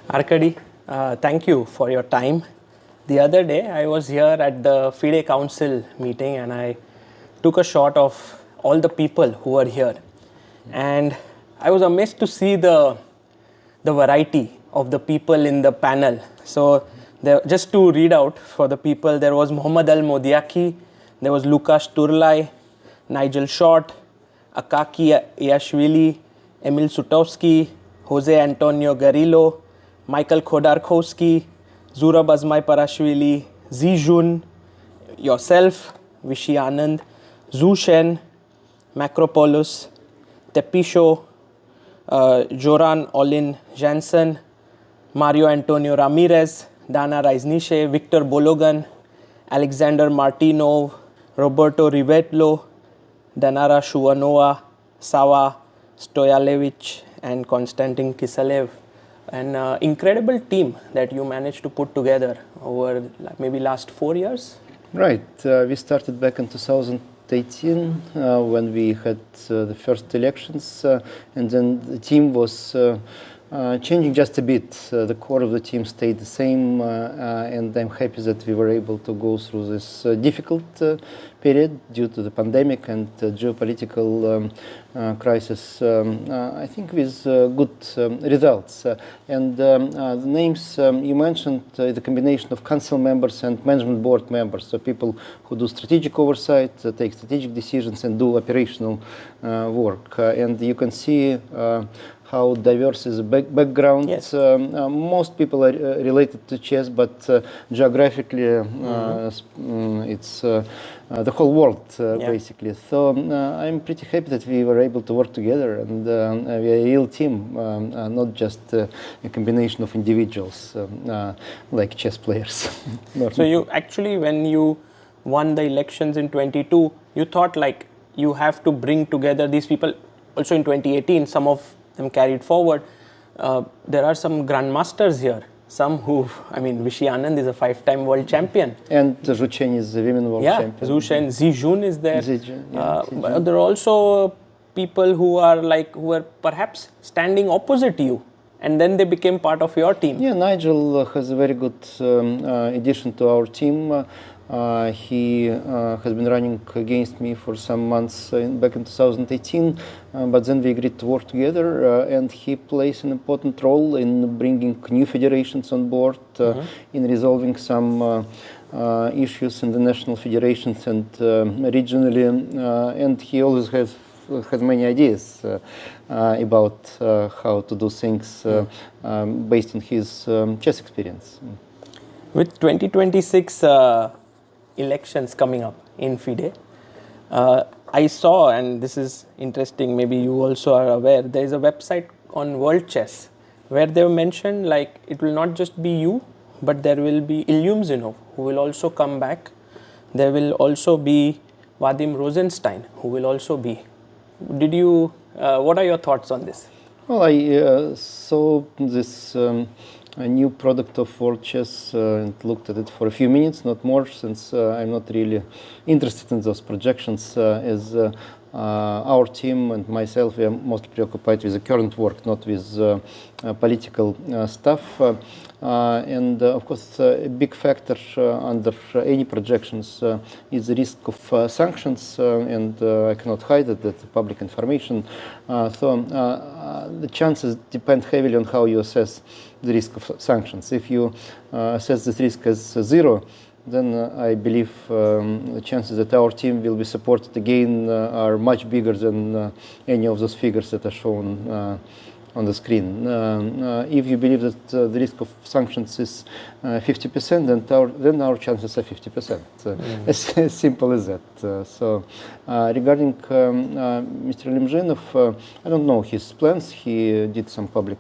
Arkady, thank you for your time. The other day, I was here at the FIDE Council meeting and I took a shot of all the people who were here. And I was amazed to see the variety of the people in the panel. So just to read out for the people, there was Mohammad Al-Modiaki, there was Lukasz Turlai, Nigel Short, Akaki Iashvili, Emil Sutowski, Jose Antonio Garillo, Michael Khodorkovsky, Zurab Azmai-Parashvili, Zijun, yourself, Vishy Anand, Zhu Shen, Macropoulos, Tepisho, Joran Olin Jansen, Mario Antonio Ramirez, Dana Reizniche, Victor Bologan, Alexander Martinov, Roberto Rivetlo, Danara Shuvanova, Sava Stoyalevich, and Konstantin Kiselev. An incredible team that you managed to put together over maybe last 4 years? Right. We started back in 2018 when we had the first elections, and then the team was changing just a bit. The core of the team stayed the same, and I'm happy that we were able to go through this difficult period due to the pandemic and geopolitical crisis, I think with good results. And the names you mentioned is a combination of council members and management board members, so people who do strategic oversight, take strategic decisions and do operational work. And you can see how diverse is the background. Yes. Most people are related to chess, but geographically it's the whole world, basically. So I'm pretty happy that we were able to work together, and we are a real team, not just a combination of individuals like chess players. So you actually, when you won the elections in 22, you thought like you have to bring together these people. Also in 2018, some of them carried forward. There are some grandmasters here. Some who, I mean, Vishy Anand is a 5-time world champion. And Zhu Shen is a women world champion. Yeah, Zhu Shen, Zijun is there. Zijun, But there are also people who are perhaps standing opposite you, and then they became part of your team. Yeah, Nigel has a very good addition to our team. He has been running against me for some months back in 2018, but then we agreed to work together, and he plays an important role in bringing new federations on board, in resolving some issues in the national federations and regionally, and he always has many ideas about how to do things based on his chess experience. With 2026 elections coming up in FIDE, I saw, and this is interesting, maybe you also are aware, there is a website on World Chess where they have mentioned like it will not just be you, but there will be Ilyum Zinov who will also come back. There will also be Vadim Rosenstein who will also be. Did you, what are your thoughts on this? Well, I saw this a new product of World Chess and looked at it for a few minutes, not more, since I'm not really interested in those projections. As our team and myself, we are mostly preoccupied with the current work, not with political stuff. And of course, a big factor under any projections is the risk of sanctions, and I cannot hide it, that's public information. So the chances depend heavily on how you assess the risk of sanctions. If you assess this risk as zero, then I believe the chances that our team will be supported again are much bigger than any of those figures that are shown on the screen. If you believe that the risk of sanctions is 50%, then our chances are 50%. As simple as that. So regarding Mr. Limzhinov, I don't know his plans. He did some public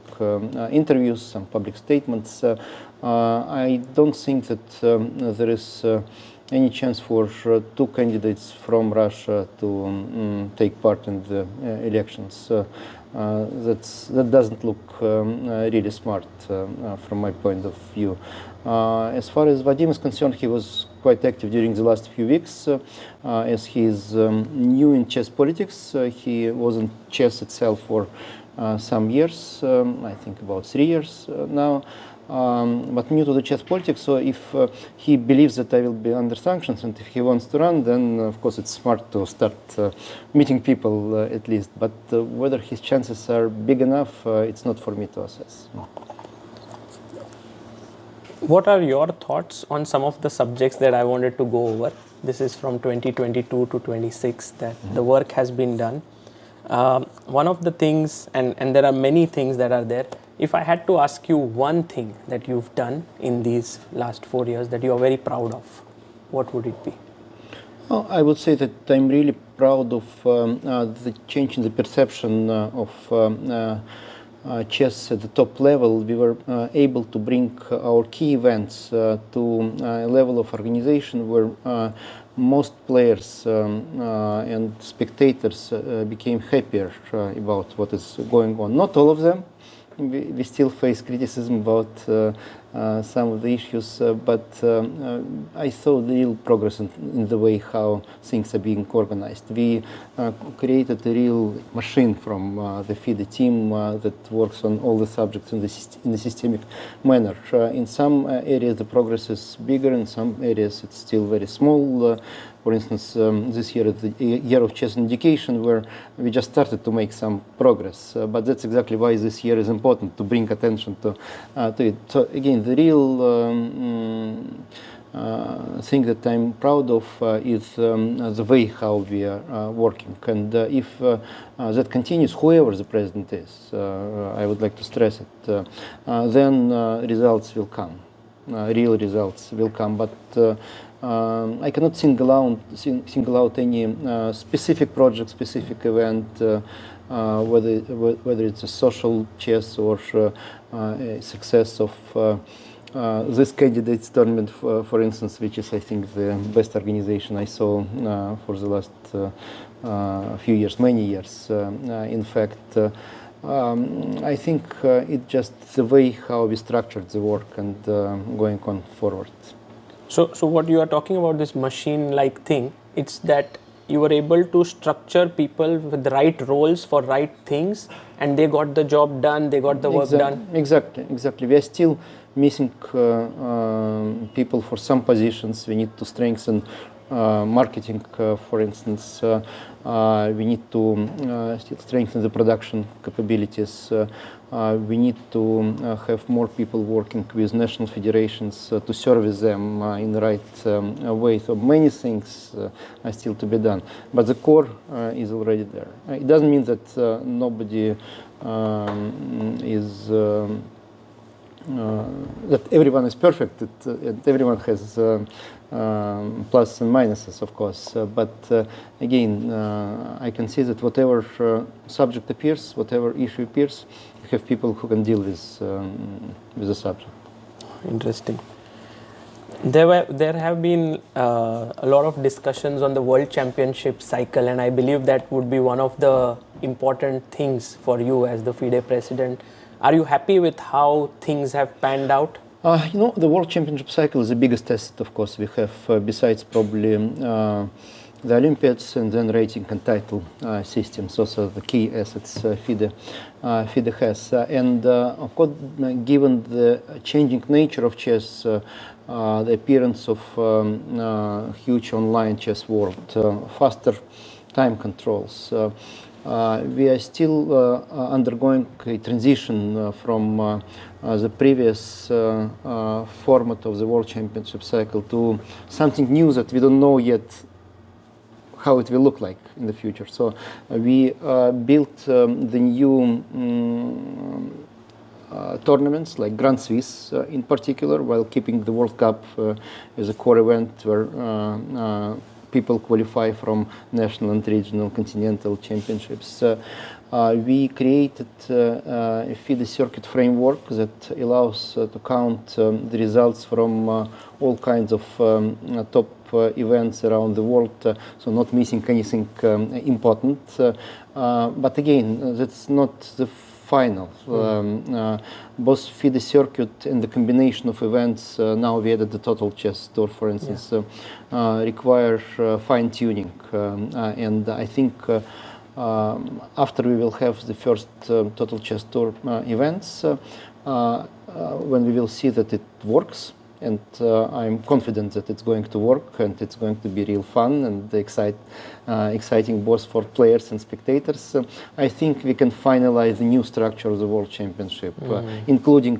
interviews, some public statements. I don't think that there is any chance for two candidates from Russia to take part in the elections. That doesn't look really smart from my point of view. As far as Vadim is concerned, he was quite active during the last few weeks. As he is new in chess politics, he was in chess itself for some years, I think about 3 years now. But new to the chess politics, so if he believes that I will be under sanctions and if he wants to run, then of course it's smart to start meeting people at least. But whether his chances are big enough, it's not for me to assess. What are your thoughts on some of the subjects that I wanted to go over? This is from 2022 to 26 that the work has been done. One of the things, and there are many things that are there, if I had to ask you one thing that you've done in these last 4 years that you are very proud of, what would it be? Well, I would say that I'm really proud of the change in the perception of chess at the top level. We were able to bring our key events to a level of organization where most players and spectators became happier about what is going on. Not all of them. We still face criticism about some of the issues, but I saw the real progress in the way how things are being organized. We created a real machine from the FIDE team that works on all the subjects in a systemic manner. In some areas the progress is bigger, in some areas it's still very small. For instance, this year is the year of chess education, where we just started to make some progress. But that's exactly why this year is important, to bring attention to it. So again, the real thing that I'm proud of is the way how we are working. And if that continues, whoever the president is, I would like to stress it, then results will come. Real results will come. But I cannot single out any specific project, specific event, whether it's a social chess or a success of this candidates tournament, for instance, which is, I think, the best organization I saw for the last few years, many years. In fact, I think it's just the way how we structured the work and going on forward. So what you are talking about, this machine-like thing, it's that you were able to structure people with the right roles for right things, and they got the job done, they got the work done. Exactly. We are still missing people for some positions. We need to strengthen marketing, for instance. We need to still strengthen the production capabilities. We need to have more people working with national federations to service them in the right way. So many things are still to be done. But the core is already there. It doesn't mean that nobody is that everyone is perfect, and everyone has plus and minuses, of course. But again, I can see that whatever subject appears, whatever issue appears, you have people who can deal with the subject. Interesting. There have been a lot of discussions on the World Championship cycle, and I believe that would be one of the important things for you as the FIDE president. Are you happy with how things have panned out? The World Championship cycle is the biggest asset, of course, we have, besides probably the Olympiads and then rating and title systems, also the key assets FIDE has. And of course, given the changing nature of chess, the appearance of huge online chess world, faster time controls, we are still undergoing a transition from the previous format of the World Championship cycle to something new that we don't know yet how it will look like in the future. So we built the new tournaments like Grand Swiss in particular, while keeping the World Cup as a core event where people qualify from national and regional continental championships. We created a FIDE circuit framework that allows to count the results from all kinds of top events around the world, so not missing anything important. But again, that's not the final. Both FIDE circuit and the combination of events, now we added the Total Chess Tour, for instance, require fine-tuning. And I think after we will have the first Total Chess Tour events, when we will see that it works, and I'm confident that it's going to work and it's going to be real fun and exciting both for players and spectators. I think we can finalize the new structure of the World Championship, including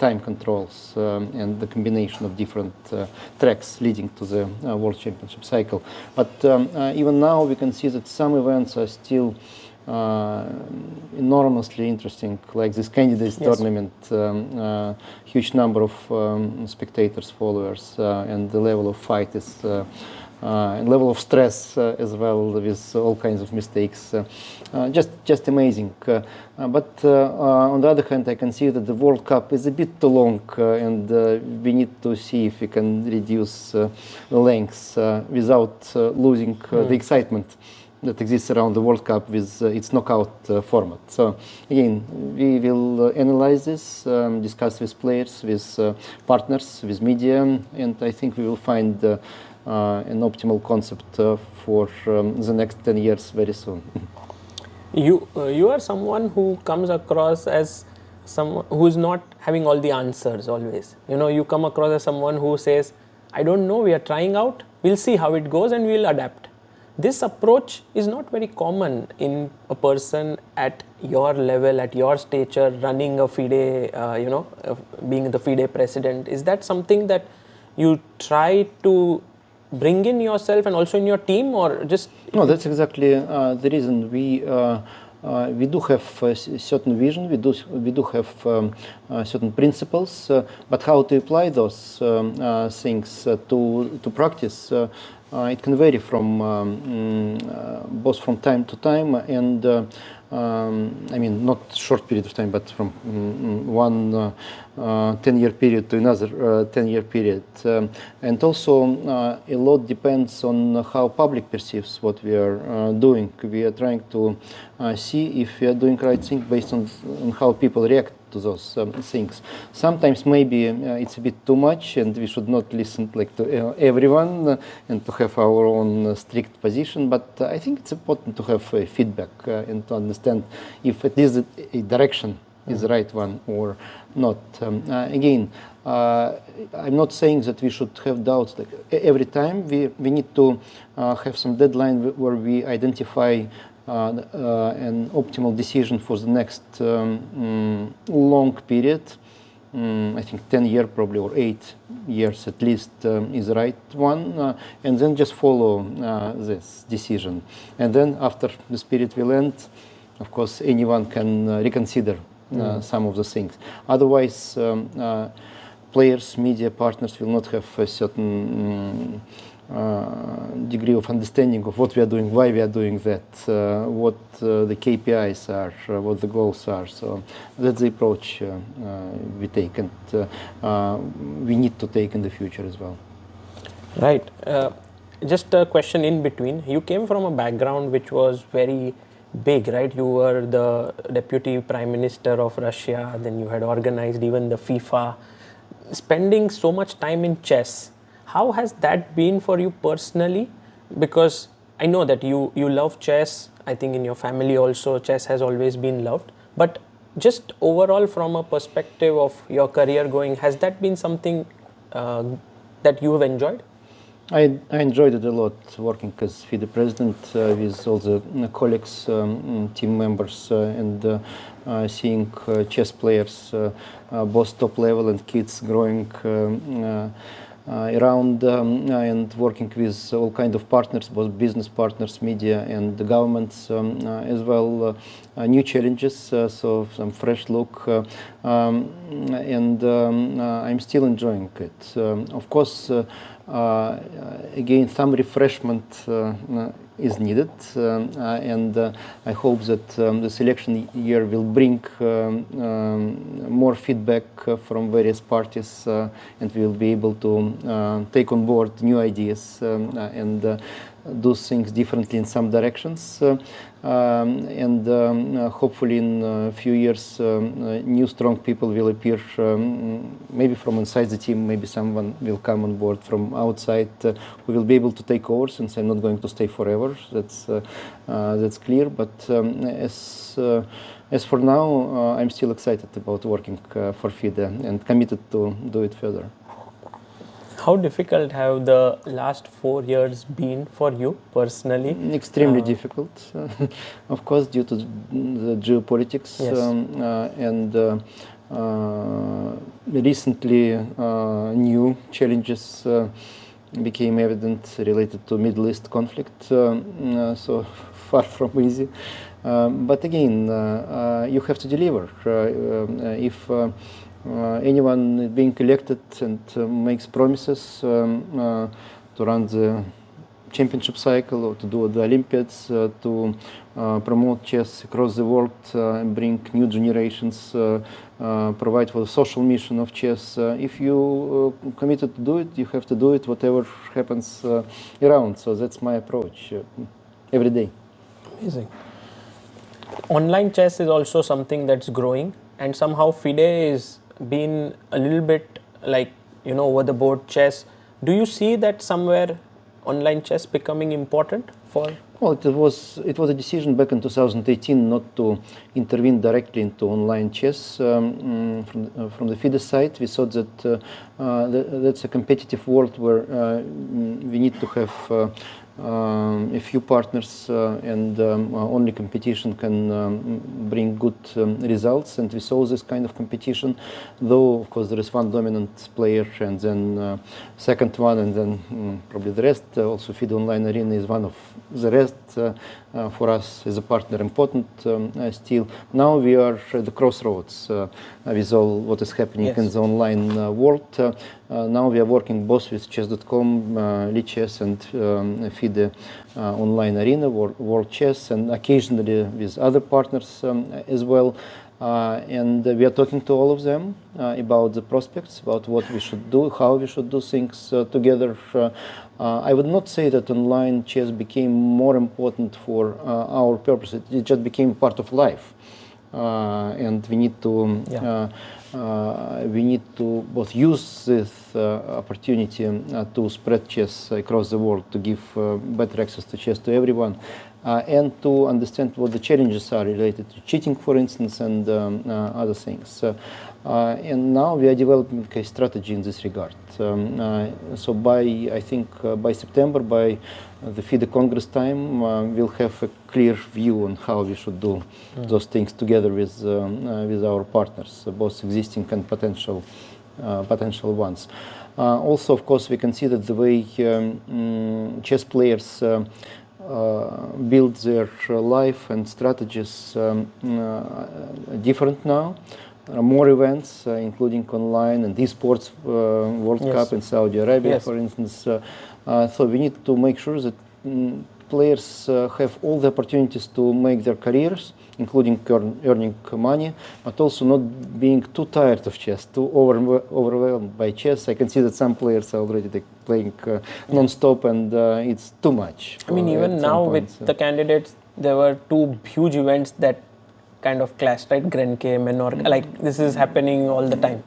time controls and the combination of different tracks leading to the World Championship cycle. But even now we can see that some events are still enormously interesting, like this candidates tournament, huge number of spectators, followers, and the level of fight is, and level of stress as well, with all kinds of mistakes, just amazing. But on the other hand, I can see that the World Cup is a bit too long, and we need to see if we can reduce the lengths without losing the excitement that exists around the World Cup with its knockout format. So again, we will analyze this, discuss with players, with partners, with media, and I think we will find an optimal concept for the next 10 years very soon. You are someone who comes across as someone who is not having all the answers always. You come across as someone who says, I don't know, we are trying out, we'll see how it goes and we'll adapt. This approach is not very common in a person at your level, at your stature, running a FIDE, being the FIDE president. Is that something that you try to bring in yourself and also in your team, or just? No, that's exactly the reason. We do have a certain vision, we do have certain principles, but how to apply those things to practice, it can vary from both from time to time and I mean, not short period of time, but from one 10-year period to another 10-year period. And also a lot depends on how public perceives what we are doing. We are trying to see if we are doing right thing based on how people react to those things. Sometimes maybe it's a bit too much, and we should not listen to everyone and to have our own strict position. But I think it's important to have feedback and to understand if it is a direction is the right one or not. Again, I'm not saying that we should have doubts. Like every time we need to have some deadline where we identify an optimal decision for the next long period. I think 10 years probably, or 8 years at least is the right one, and then just follow this decision. And then after this period will end, of course, anyone can reconsider some of the things. Otherwise, players, media partners will not have a certain degree of understanding of what we are doing, why we are doing that, what the KPIs are, what the goals are. So that's the approach we take, and we need to take in the future as well. Right. Just a question in between. You came from a background which was very big, right? You were the deputy prime minister of Russia, then you had organized even the FIFA. Spending so much time in chess, how has that been for you personally? Because I know that you love chess. I think in your family also chess has always been loved. But just overall from a perspective of your career going, has that been something that you have enjoyed? I enjoyed it a lot, working as FIDE President with all the colleagues, team members, and seeing chess players, both top level and kids growing around, and working with all kinds of partners, both business partners, media, and the governments as well. New challenges, so some fresh look, and I'm still enjoying it. Of course, again, some refreshment is needed, and I hope that the selection year will bring more feedback from various parties, and we will be able to take on board new ideas and do things differently in some directions. And hopefully in a few years, new strong people will appear, maybe from inside the team, maybe someone will come on board from outside who will be able to take over, since I'm not going to stay forever. That's clear. But as for now, I'm still excited about working for FIDE and committed to do it further. How difficult have the last 4 years been for you personally? Extremely difficult, of course, due to the geopolitics. Yes. And recently new challenges became evident related to Middle East conflict, so far from easy. But again, you have to deliver. If anyone being elected and makes promises to run the championship cycle or to do the Olympiads, to promote chess across the world, bring new generations, provide for the social mission of chess. If you committed to do it, you have to do it whatever happens around. So that's my approach every day. Amazing. Online chess is also something that's growing, and somehow FIDE is been a little bit like, over the board chess. Do you see that somewhere online chess becoming important for? Well, it was a decision back in 2018 not to intervene directly into online chess. From the FIDE side, we thought that that's a competitive world where we need to have a few partners, and only competition can bring good results. And we saw this kind of competition, though of course there is one dominant player and then second one, and then probably the rest. Also, FIDE Online Arena is one of the rest. For us as a partner, important still. Now we are at the crossroads with all what is happening in the online world. Now we are working both with chess.com, Lichess, and FIDE Online Arena, World Chess, and occasionally with other partners as well. And we are talking to all of them about the prospects, about what we should do, how we should do things together. I would not say that online chess became more important for our purpose. It just became part of life, and we need to both use this opportunity to spread chess across the world, to give better access to chess to everyone, and to understand what the challenges are related to cheating, for instance, and other things. And now we are developing a strategy in this regard. So I think by September, by the FIDE Congress time, we'll have a clear view on how we should do those things together with our partners, both existing and potential ones. Also, of course, we can see that the way chess players build their life and strategies different now. There are more events, including online and esports World Cup in Saudi Arabia, for instance. So we need to make sure that players have all the opportunities to make their careers, including earning money, but also not being too tired of chess, too overwhelmed by chess. I can see that some players are already playing non-stop, and it's too much. I mean, even now with the candidates, there were 2 huge events that kind of clashed, right? Grenke, Menorca, like this is happening all the time.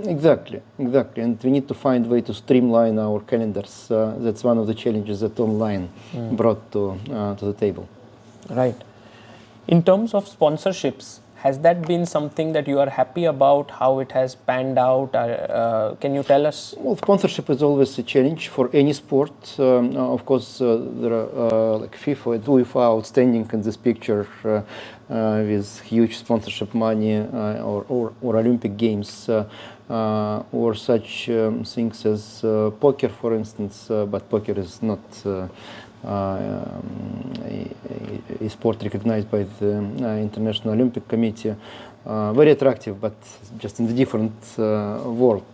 Exactly. And we need to find a way to streamline our calendars. That's one of the challenges that online brought to the table. Right. In terms of sponsorships, has that been something that you are happy about, how it has panned out? Can you tell us? Well, sponsorship is always a challenge for any sport. Of course, there are like FIFA and UEFA outstanding in this picture with huge sponsorship money, or Olympic Games, or such things as poker, for instance. But poker is not a sport recognized by the International Olympic Committee. Very attractive, but just in a different world.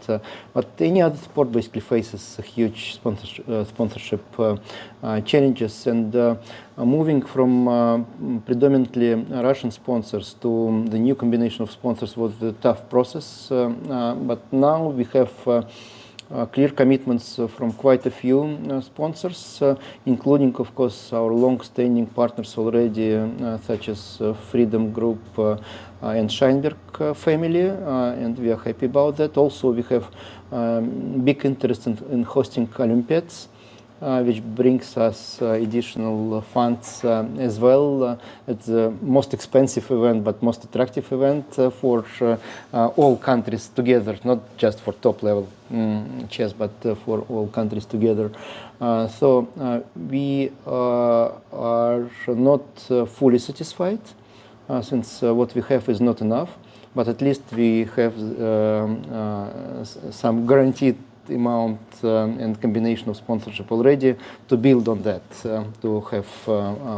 But any other sport basically faces huge sponsorship challenges, and moving from predominantly Russian sponsors to the new combination of sponsors was a tough process. But now we have clear commitments from quite a few sponsors, including, of course, our long-standing partners already, such as Freedom Group and Scheinberg family, and we are happy about that. Also, we have big interest in hosting Olympiads, which brings us additional funds as well. It's the most expensive event, but most attractive event for all countries together, not just for top-level chess, but for all countries together. So we are not fully satisfied, since what we have is not enough, but at least we have some guaranteed amount and combination of sponsorship already to build on that, to have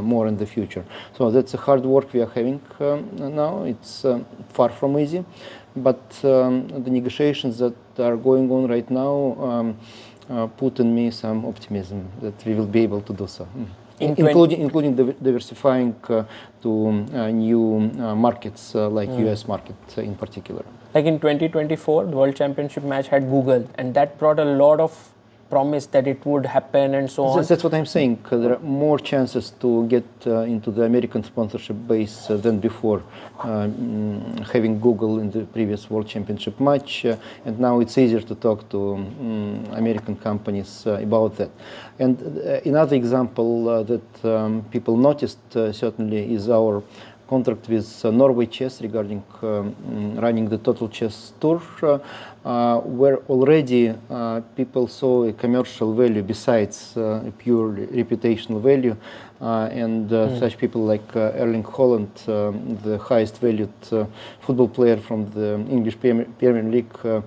more in the future. So that's a hard work we are having now. It's far from easy, but the negotiations that are going on right now put in me some optimism that we will be able to do so. Including diversifying to new markets like US market in particular. Like in 2024, the World Championship match had Google, and that brought a lot of promise that it would happen and so on. That's what I'm saying. There are more chances to get into the American sponsorship base than before, having Google in the previous World Championship match, and now it's easier to talk to American companies about that. And another example that people noticed certainly is our contract with Norway Chess regarding running the Total Chess Tour, where already people saw a commercial value besides a pure reputational value, and such people like Erling Haaland, the highest valued football player from the English Premier League,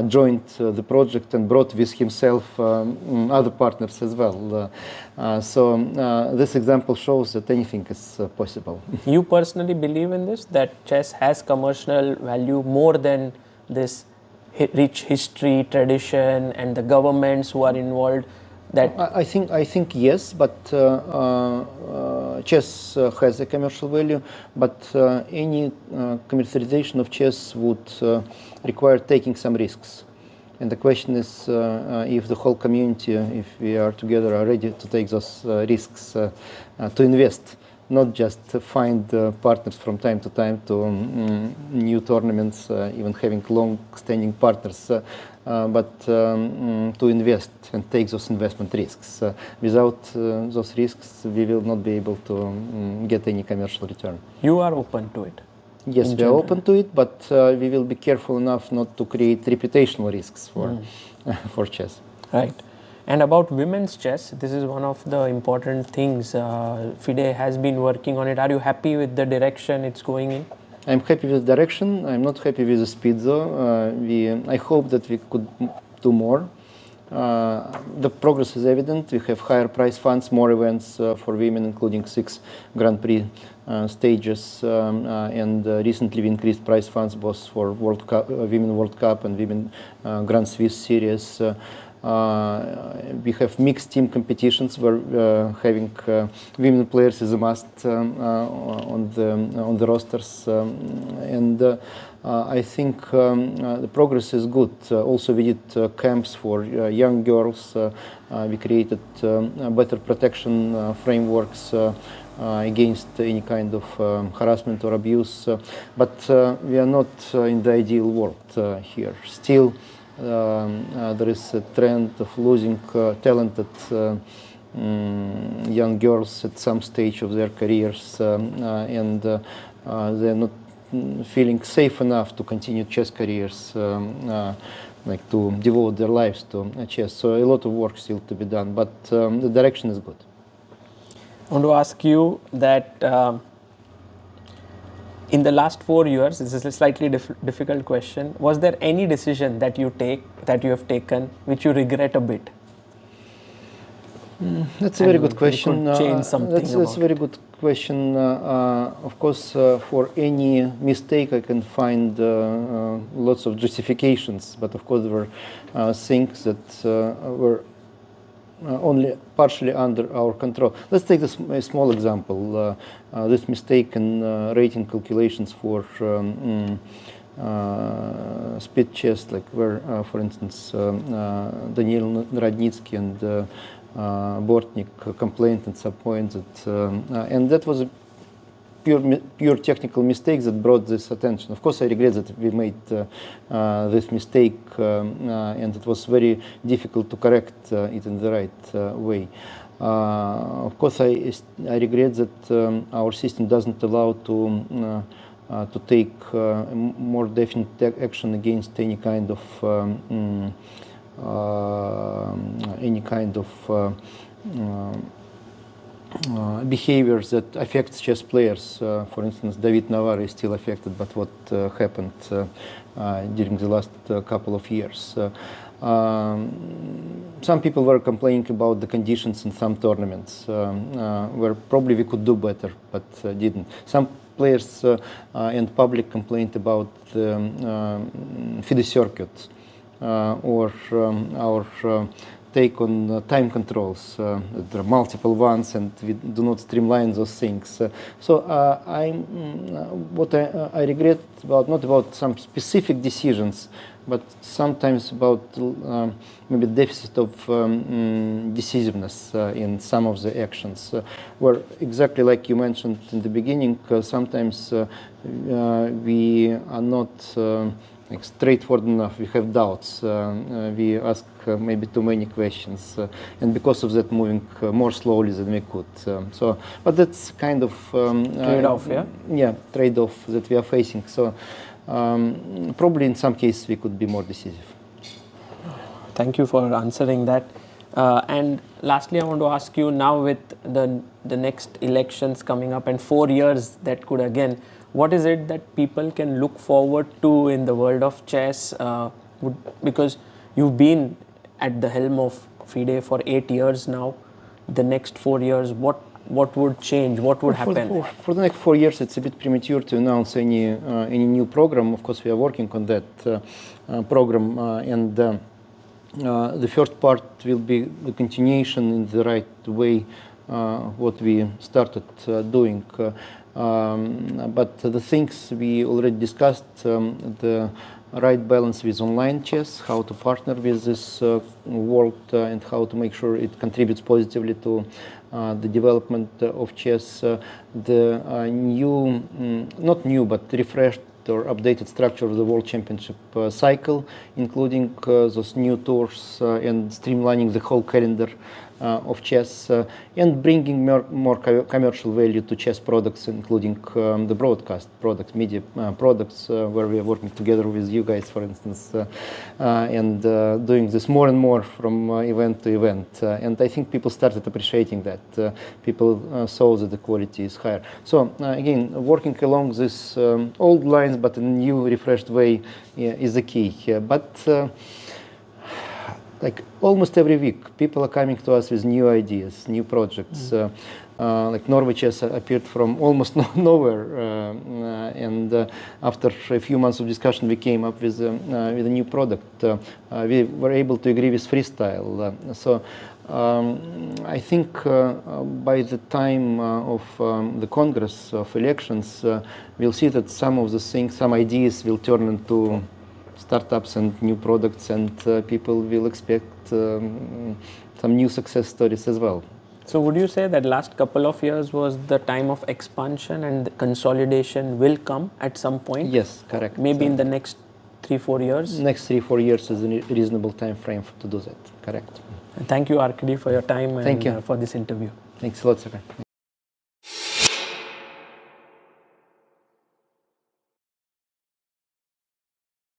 joined the project and brought with himself other partners as well. So this example shows that anything is possible. You personally believe in this, that chess has commercial value more than this rich history, tradition, and the governments who are involved? That I think yes, but chess has a commercial value, but any commercialization of chess would require taking some risks. And the question is if the whole community, if we are together, are ready to take those risks, to invest, not just find partners from time to time to new tournaments, even having long-standing partners, but to invest and take those investment risks. Without those risks, we will not be able to get any commercial return. you are open to it? Yes, we are open to it, but we will be careful enough not to create reputational risks for for chess. Right. And about women's chess, this is one of the important things. FIDE has been working on it. Are you happy with the direction it's going in? I'm happy with the direction. I'm not happy with the speed, though. I hope that we could do more. The progress is evident. We have higher prize funds, more events for women, including 6 Grand Prix stages, and recently we increased prize funds both for World Cup, Women World Cup and Women Grand Swiss Series. We have mixed team competitions where having women players is a must on the rosters, and I think the progress is good. Also, we did camps for young girls. We created better protection frameworks against any kind of harassment or abuse, but we are not in the ideal world here. Still, there is a trend of losing talented young girls at some stage of their careers, and they're not feeling safe enough to continue chess careers, like to devote their lives to chess. So a lot of work still to be done, but the direction is good. I want to ask you that in the last 4 years, this is a slightly difficult question, was there any decision that you have taken which you regret a bit? That's a very good question. Could change something that's a very good question. Of course, for any mistake, I can find lots of justifications, but of course there were things that were only partially under our control. Let's take a small example. This mistake in rating calculations for speed chess, like where, for instance, Daniil Narodnitsky and Bortnik complained at some point that, and that was a pure technical mistake that brought this attention. Of course, I regret that we made this mistake, and it was very difficult to correct it in the right way. Of course, I regret that our system doesn't allow to take more definite action against any kind of behaviors that affects chess players. For instance, David Navarro is still affected by what happened during the last couple of years. Some people were complaining about the conditions in some tournaments where probably we could do better, but didn't. Some players and public complained about the FIDE circuit or our take on time controls. There are multiple ones, and we do not streamline those things. So what I regret about, not about some specific decisions, but sometimes about maybe deficit of decisiveness in some of the actions, where exactly like you mentioned in the beginning, sometimes we are not straightforward enough. We have doubts. We ask maybe too many questions, and because of that, moving more slowly than we could. But that's kind of trade-off, yeah. Yeah, trade-off that we are facing. So probably in some cases we could be more decisive. Thank you for answering that. And lastly, I want to ask you, now with the next elections coming up and 4 years that could again, what is it that people can look forward to in the world of chess? Because you've been at the helm of FIDE for 8 years now. The next 4 years, what would change? What would happen? For the next 4 years, it's a bit premature to announce any new program. Of course, we are working on that program, and the first part will be the continuation in the right way what we started doing. But the things we already discussed, the right balance with online chess, how to partner with this world, and how to make sure it contributes positively to the development of chess, the new, not new, but refreshed or updated structure of the World Championship cycle, including those new tours and streamlining the whole calendar of chess, and bringing more commercial value to chess products, including the broadcast products, media products, where we are working together with you guys, for instance, and doing this more and more from event to event. And I think people started appreciating that. People saw that the quality is higher. So again, working along this old lines, but in a new, refreshed way is the key. But like almost every week, people are coming to us with new ideas, new projects. Like Norway Chess appeared from almost nowhere, and after a few months of discussion, we came up with a new product. We were able to agree with freestyle. So I think by the time of the Congress of elections, we'll see that some of the things, some ideas will turn into startups and new products, and people will expect some new success stories as well. So would you say that last couple of years was the time of expansion, and the consolidation will come at some point? Yes, correct. Maybe in the next 3-4 years? Next 3-4 years is a reasonable time frame to do that, correct. Thank you, Arkady, for your time and Thank you for this interview. Thanks a lot, sir.